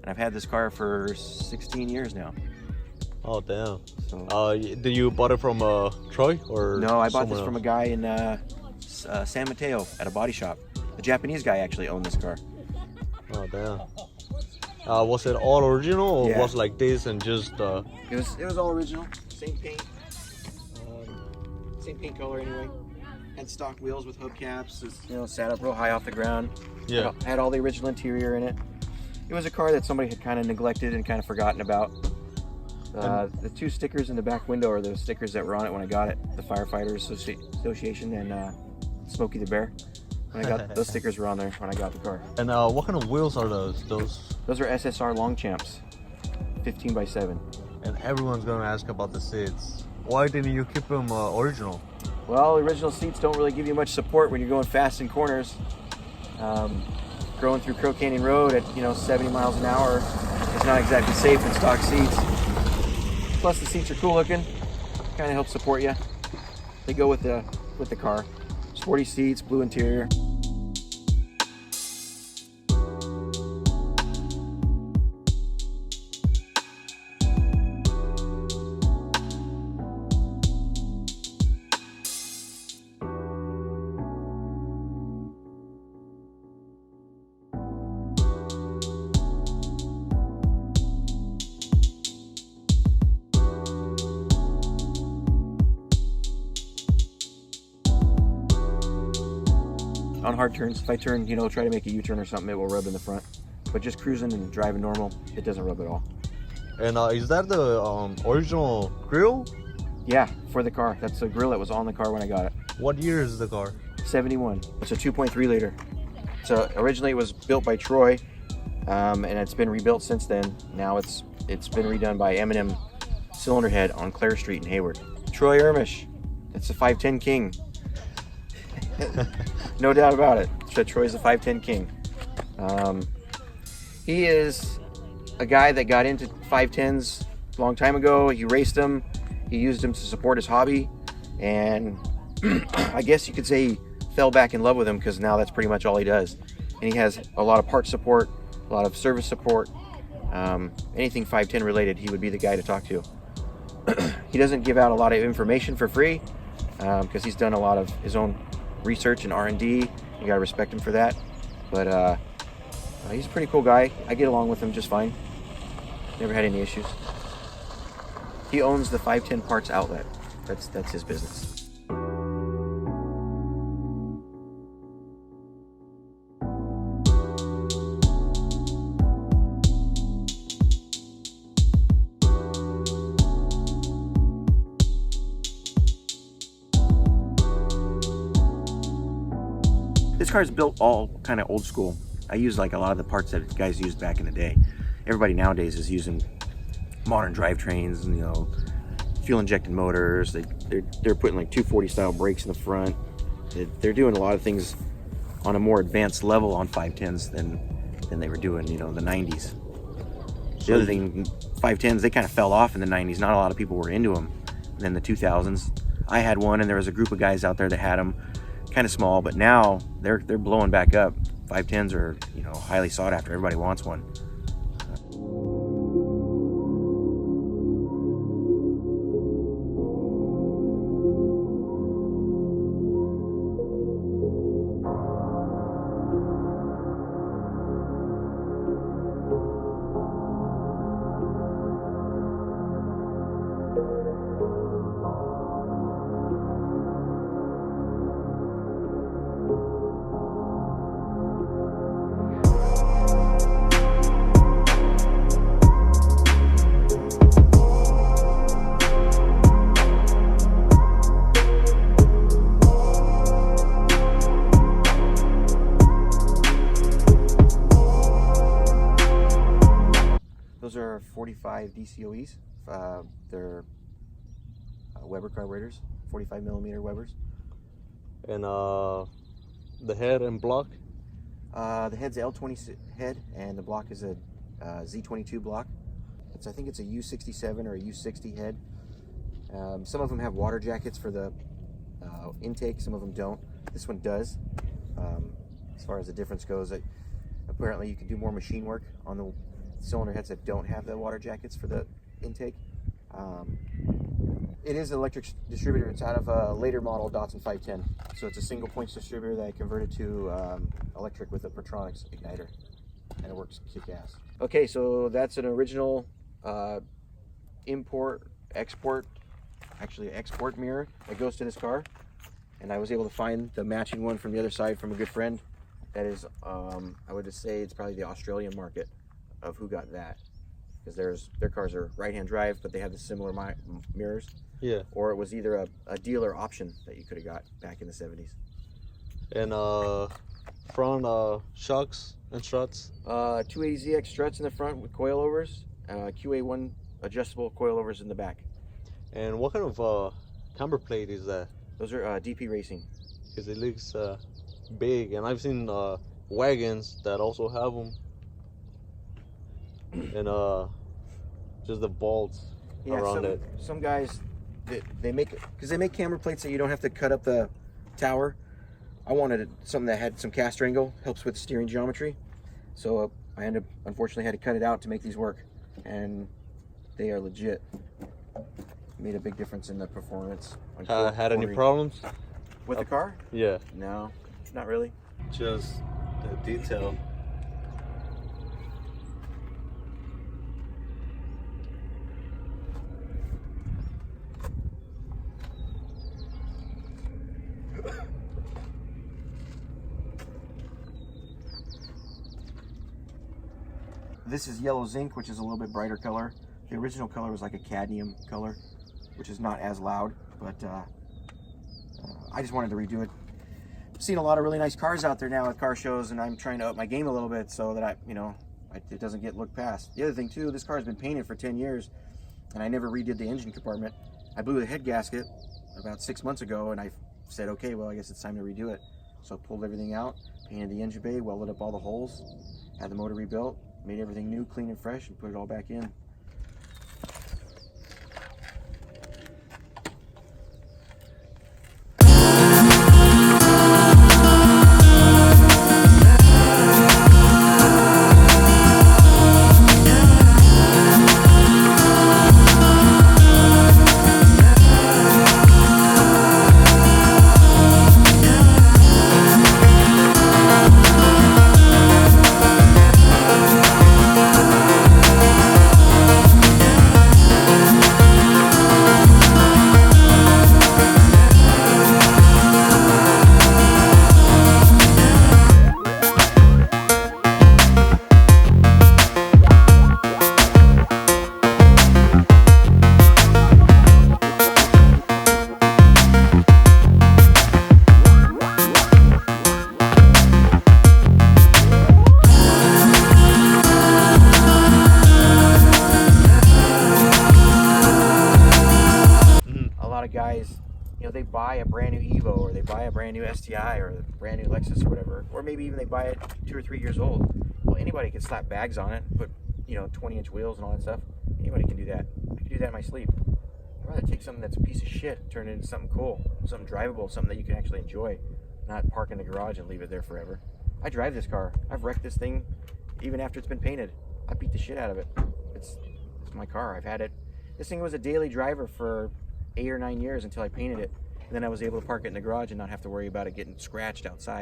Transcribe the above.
and I've had this car for 16 years now. Oh damn. So, Did you bought it from Troy or? no, I bought this someone from a else? guy in San Mateo at a body shop. The Japanese guy actually owned this car. Oh damn. Was it all original or Yeah. was like this and just? It was all original, same paint, same paint color anyway. Had stock wheels with hubcaps. Sat up real high off the ground. Yeah. Had all the original interior in it. It was a car that somebody had kind of neglected and kind of forgotten about. The two stickers in the back window are those stickers that were on it when I got it. The Firefighters Association and Smokey the Bear. When I got those stickers were on there when I got the car. And what kind of wheels are those? Those are SSR Longchamps, 15x7. And everyone's gonna ask about the seats. Why didn't you keep them original? Well, original seats don't really give you much support when you're going fast in corners. Going through Crow Canyon Road at 70 miles an hour is not exactly safe in stock seats. Plus the seats are cool looking, kind of help support you. They go with the car. Sporty seats, blue interior. On hard turns, if I turn, try to make a U-turn or something, it will rub in the front. But just cruising and driving normal, it doesn't rub at all. And is that the original grill? Yeah, for the car. That's the grill that was on the car when I got it. What year is the car? 71. It's a 2.3 liter. So originally it was built by Troy, and it's been rebuilt since then. Now it's been redone by M&M Cylinder Head on Clare Street in Hayward. Troy Ermish. It's a 510 King. No doubt about it. Troy's a 510 King. He is a guy that got into 510s a long time ago. He raced them. He used them to support his hobby. And I guess you could say he fell back in love with them because now that's pretty much all he does. And he has a lot of part support, a lot of service support. Anything 510 related, he would be the guy to talk to. He doesn't give out a lot of information for free because he's done a lot of his own research and R&D. You gotta respect him for that. But he's a pretty cool guy. I get along with him just fine. Never had any issues. He owns the 510 Parts Outlet. That's his business. This car is built all kind of old school. I use like a lot of the parts that guys used back in the day. Everybody nowadays is using modern drivetrains and fuel injected motors. They're putting like 240 style brakes in the front. They're doing a lot of things on a more advanced level on 510s than they were doing the 90s. The other thing, 510s, they kind of fell off in the 90s. Not a lot of people were into them. And then the 2000s, I had one, and there was a group of guys out there that had them, kind of small. But now they're blowing back up. 510s are highly sought after. Everybody wants one. Those are 45 DCOEs. They're Weber carburetors, 45 millimeter Webers. And the head and block? The head's a L20 head, and the block is a Z22 block. I think it's a U67 or a U60 head. Some of them have water jackets for the intake, some of them don't. This one does. As far as the difference goes, apparently you can do more machine work on the cylinder heads that don't have the water jackets for the intake. It is an electric distributor. It's out of a later model Datsun 510. So it's a single points distributor that I converted to electric with a Pertronix igniter. And it works kick-ass. Okay, so that's an original export mirror that goes to this car. And I was able to find the matching one from the other side from a good friend. That is, I would just say it's probably the Australian market of who got that. Because their cars are right-hand drive, but they have the similar mirrors. Yeah. Or it was either a dealer option that you could have got back in the 70s. And front shocks and struts? 280ZX struts in the front with coilovers. QA1 adjustable coilovers in the back. And what kind of camber plate is that? Those are DP Racing. Because it looks big, and I've seen wagons that also have them. And just the bolts around it. Some guys, they make camber plates that you don't have to cut up the tower. I wanted something that had some caster angle, helps with steering geometry. So I unfortunately had to cut it out to make these work, and they are legit. Made a big difference in the performance. Had any problems with the car? Yeah. No, not really. Just the detail. This is yellow zinc, which is a little bit brighter color. The original color was like a cadmium color, which is not as loud, but I just wanted to redo it. I've seen a lot of really nice cars out there now at car shows, and I'm trying to up my game a little bit so that it doesn't get looked past. The other thing too, this car has been painted for 10 years, and I never redid the engine compartment. I blew the head gasket about 6 months ago, and I said, okay, well, I guess it's time to redo it. So I pulled everything out, painted the engine bay, welded up all the holes, had the motor rebuilt, made everything new, clean and fresh, and put it all back in. Guys, they buy a brand new Evo, or they buy a brand new STI, or a brand new Lexus, or whatever, or maybe even they buy it 2 or 3 years old. Well, anybody can slap bags on it, put 20-inch wheels and all that stuff. Anybody can do that. I can do that in my sleep. I'd rather take something that's a piece of shit, turn it into something cool, something drivable, something that you can actually enjoy, not park in the garage and leave it there forever. I drive this car. I've wrecked this thing even after it's been painted. I beat the shit out of it. It's my car. I've had it. This thing was a daily driver for 8 or 9 years until I painted it, and then I was able to park it in the garage and not have to worry about it getting scratched outside.